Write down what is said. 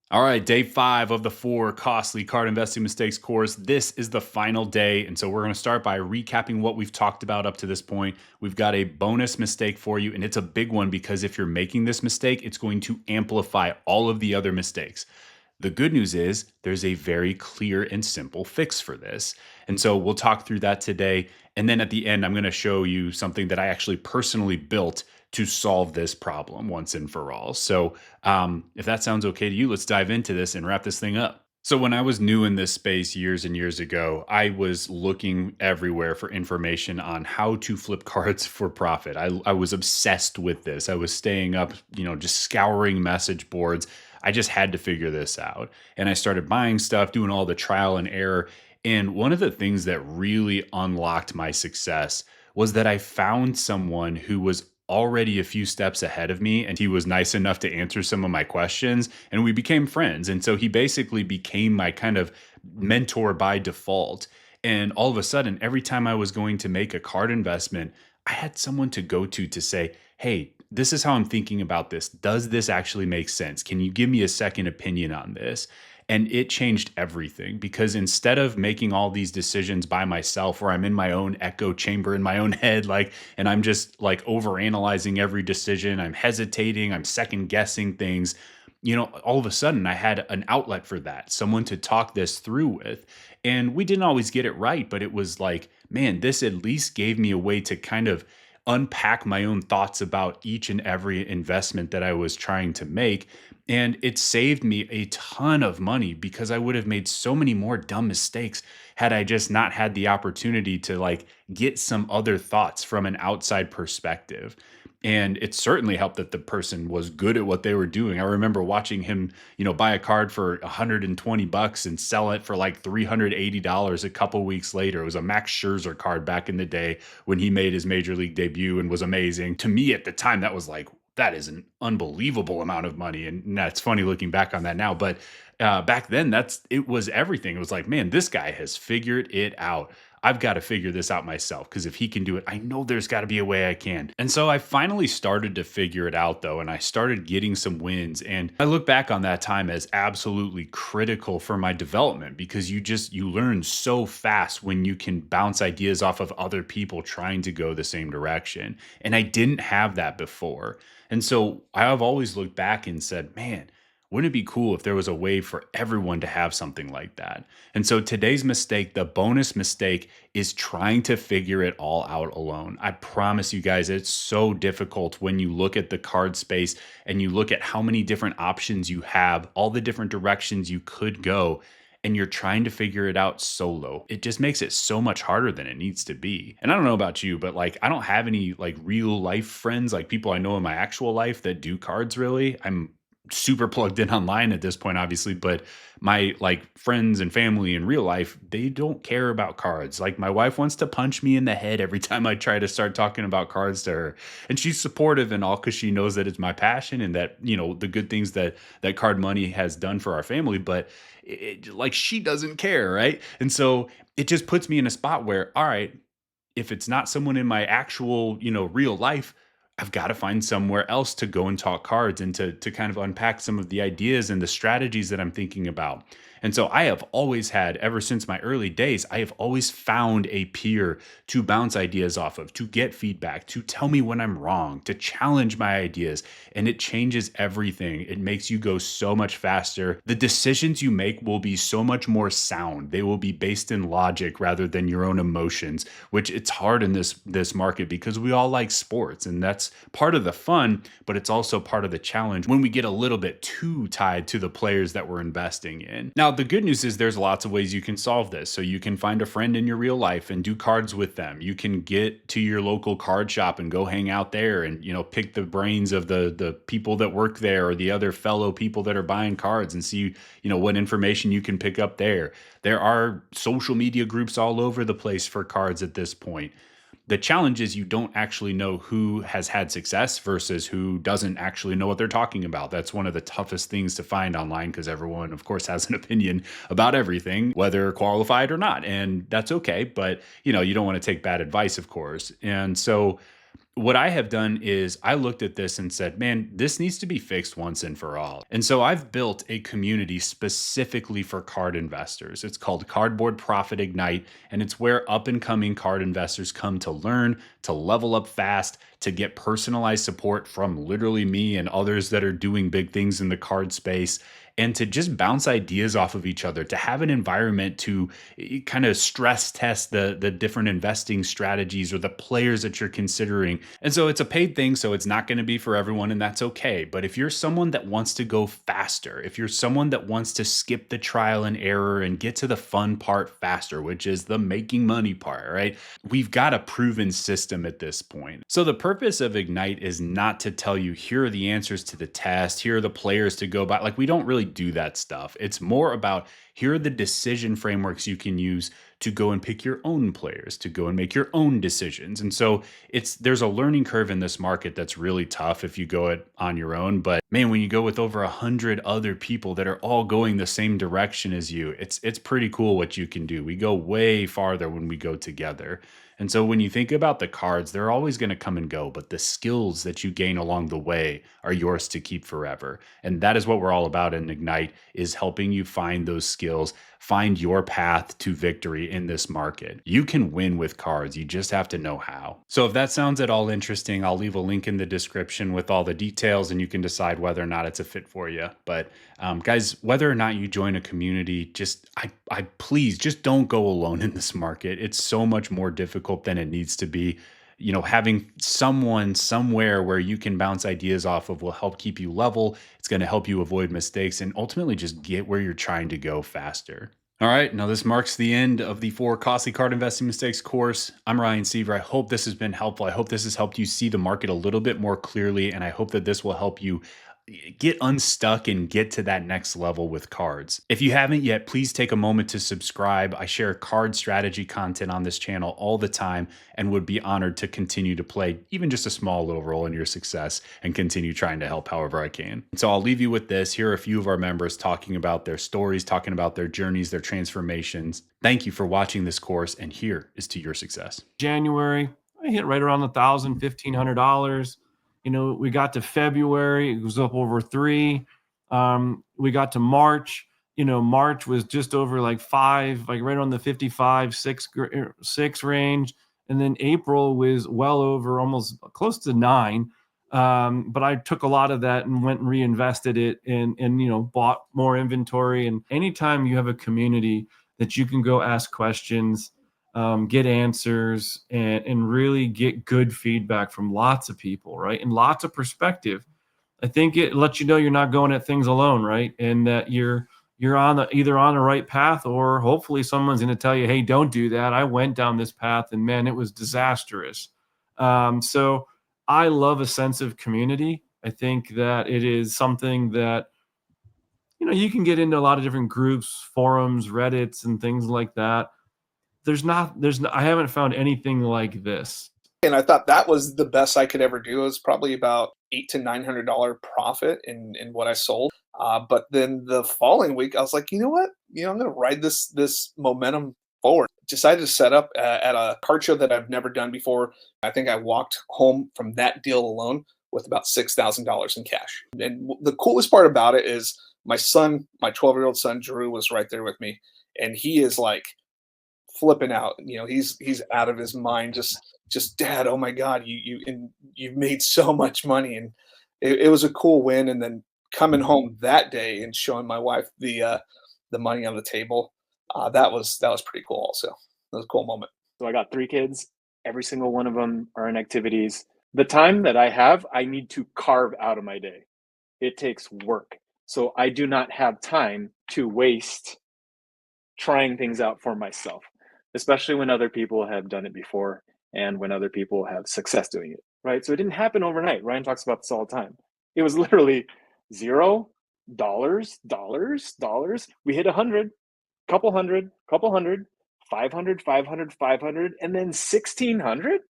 All right, day 5 of the 4 costly card investing mistakes course. This is the final day. And so we're going to start by recapping what we've talked about up to this point. We've got a bonus mistake for you, and it's a big one because if you're making this mistake, it's going to amplify all of the other mistakes. The good news is there's a very clear and simple fix for this. And so we'll talk through that today. And then at the end, I'm going to show you something that I actually personally built to solve this problem once and for all. So, if that sounds okay to you, let's dive into this and wrap this thing up. So, when I was new in this space years and years ago, I was looking everywhere for information on how to flip cards for profit. I was obsessed with this. I was staying up, just scouring message boards. I just had to figure this out. And I started buying stuff, doing all the trial and error. And one of the things that really unlocked my success was that I found someone who was already a few steps ahead of me, and he was nice enough to answer some of my questions, and we became friends. And so he basically became my kind of mentor by default. And all of a sudden, every time I was going to make a card investment, I had someone to go to say, "Hey, this is how I'm thinking about this. Does this actually make sense? Can you give me a second opinion on this?" And it changed everything because instead of making all these decisions by myself, where I'm in my own echo chamber in my own head, and I'm just like overanalyzing every decision, I'm hesitating, I'm second guessing things, all of a sudden I had an outlet for that, someone to talk this through with. And we didn't always get it right, but it was like, man, this at least gave me a way to kind of unpack my own thoughts about each and every investment that I was trying to make. And it saved me a ton of money because I would have made so many more dumb mistakes had I just not had the opportunity to get some other thoughts from an outside perspective. And it certainly helped that the person was good at what they were doing. I remember watching him, buy a card for 120 bucks and sell it for like $380 a couple weeks later. It was a Max Scherzer card back in the day when he made his major league debut and was amazing. To me at the time, that was like, that is an unbelievable amount of money. And that's funny looking back on that now. But back then, it was everything. It was like, man, this guy has figured it out. I've got to figure this out myself because if he can do it, I know there's got to be a way I can. And so I finally started to figure it out though, and I started getting some wins. And I look back on that time as absolutely critical for my development because you learn so fast when you can bounce ideas off of other people trying to go the same direction. And I didn't have that before. And so I have always looked back and said, man, wouldn't it be cool if there was a way for everyone to have something like that? And so today's mistake, the bonus mistake, is trying to figure it all out alone. I promise you guys, it's so difficult when you look at the card space and you look at how many different options you have, all the different directions you could go, and you're trying to figure it out solo. It just makes it so much harder than it needs to be. And I don't know about you, but I don't have any real life friends, like people I know in my actual life that do cards really. I'm super plugged in online at this point obviously, but my friends and family in real life, they don't care about cards. Like my wife wants to punch me in the head every time I try to start talking about cards to her, and she's supportive and all because she knows that it's my passion and that the good things that card money has done for our family. But she doesn't care, right? And so it just puts me in a spot where, all right, if it's not someone in my actual, real life, I've got to find somewhere else to go and talk cards and to kind of unpack some of the ideas and the strategies that I'm thinking about. And so I have always had, ever since my early days, I have always found a peer to bounce ideas off of, to get feedback, to tell me when I'm wrong, to challenge my ideas. And it changes everything. It makes you go so much faster. The decisions you make will be so much more sound. They will be based in logic rather than your own emotions, which it's hard in this market because we all like sports, and that's part of the fun, but it's also part of the challenge when we get a little bit too tied to the players that we're investing in. Now, the good news is there's lots of ways you can solve this. So you can find a friend in your real life and do cards with them. You can get to your local card shop and go hang out there and, pick the brains of the people that work there or the other fellow people that are buying cards and see, what information you can pick up there. There are social media groups all over the place for cards at this point. The challenge is you don't actually know who has had success versus who doesn't actually know what they're talking about. That's one of the toughest things to find online because everyone, of course, has an opinion about everything, whether qualified or not. And that's okay. But, you don't want to take bad advice, of course. And so what I have done is I looked at this and said, man, this needs to be fixed once and for all. And so I've built a community specifically for card investors. It's called Cardboard Profit Ignite, and it's where up and coming card investors come to learn, to level up fast, to get personalized support from literally me and others that are doing big things in the card space, and to just bounce ideas off of each other, to have an environment to kind of stress test the different investing strategies or the players that you're considering. And so it's a paid thing, so it's not going to be for everyone, and that's okay. But if you're someone that wants to go faster, if you're someone that wants to skip the trial and error and get to the fun part faster, which is the making money part, right? We've got a proven system at this point. So the purpose of Ignite is not to tell you, here are the answers to the test, here are the players to go by. Like, we don't really do that stuff. It's more about, here are the decision frameworks you can use to go and pick your own players, to go and make your own decisions. And so there's a learning curve in this market that's really tough if you go it on your own. But man, when you go with over 100 other people that are all going the same direction as you, it's pretty cool what you can do. We go way farther when we go together. And so when you think about the cards, they're always going to come and go, but the skills that you gain along the way are yours to keep forever. And that is what we're all about in Ignite, is helping you find those skills, find your path to victory in this market. You can win with cards. You just have to know how. So if that sounds at all interesting, I'll leave a link in the description with all the details, and you can decide whether or not it's a fit for you. But guys, whether or not you join a community, I please just don't go alone in this market. It's so much more difficult than it needs to be. Having someone somewhere where you can bounce ideas off of will help keep you level. It's going to help you avoid mistakes and ultimately just get where you're trying to go faster. All right, now this marks the end of the 4 Costly Card Investing Mistakes course. I'm Ryan Seaver. I hope this has been helpful. I hope this has helped you see the market a little bit more clearly, and I hope that this will help you get unstuck and get to that next level with cards. If you haven't yet, please take a moment to subscribe. I share card strategy content on this channel all the time and would be honored to continue to play even just a small little role in your success and continue trying to help however I can. So I'll leave you with this. Here are a few of our members talking about their stories, talking about their journeys, their transformations. Thank you for watching this course, and here is to your success. January, I hit right around $1,000, $1,500. We got to February, it was up over 3. We got to March. March was just over like 5, like right on the 55, 6 range. And then April was well over, almost close to 9. But I took a lot of that and went and reinvested it and bought more inventory. And anytime you have a community that you can go ask questions, get answers, and really get good feedback from lots of people, right? And lots of perspective. I think it lets you know you're not going at things alone, right? And that you're either on the right path, or hopefully someone's going to tell you, hey, don't do that. I went down this path and man, it was disastrous. So I love a sense of community. I think that it is something that you can get into a lot of different groups, forums, Reddits, and things like that. I haven't found anything like this. And I thought that was the best I could ever do. It was probably about $800 to $900 profit in what I sold. But then the following week, I was like, you know what? I'm going to ride this momentum forward. Decided to set up at a card show that I've never done before. I think I walked home from that deal alone with about $6,000 in cash. And the coolest part about it is my son, my 12-year-old son, Drew, was right there with me. And he is like flipping out. He's out of his mind. Just dad, oh my God, you've made so much money. And it was a cool win. And then coming home that day and showing my wife the money on the table, that was pretty cool also. It was a cool moment. So I got 3 kids. Every single one of them are in activities. The time that I have, I need to carve out of my day. It takes work. So I do not have time to waste trying things out for myself, especially when other people have done it before and when other people have success doing it, right? So it didn't happen overnight. Ryan talks about this all the time. It was literally $0, dollars. We hit 100, couple hundred, 500, 500, 500, and then 1,600.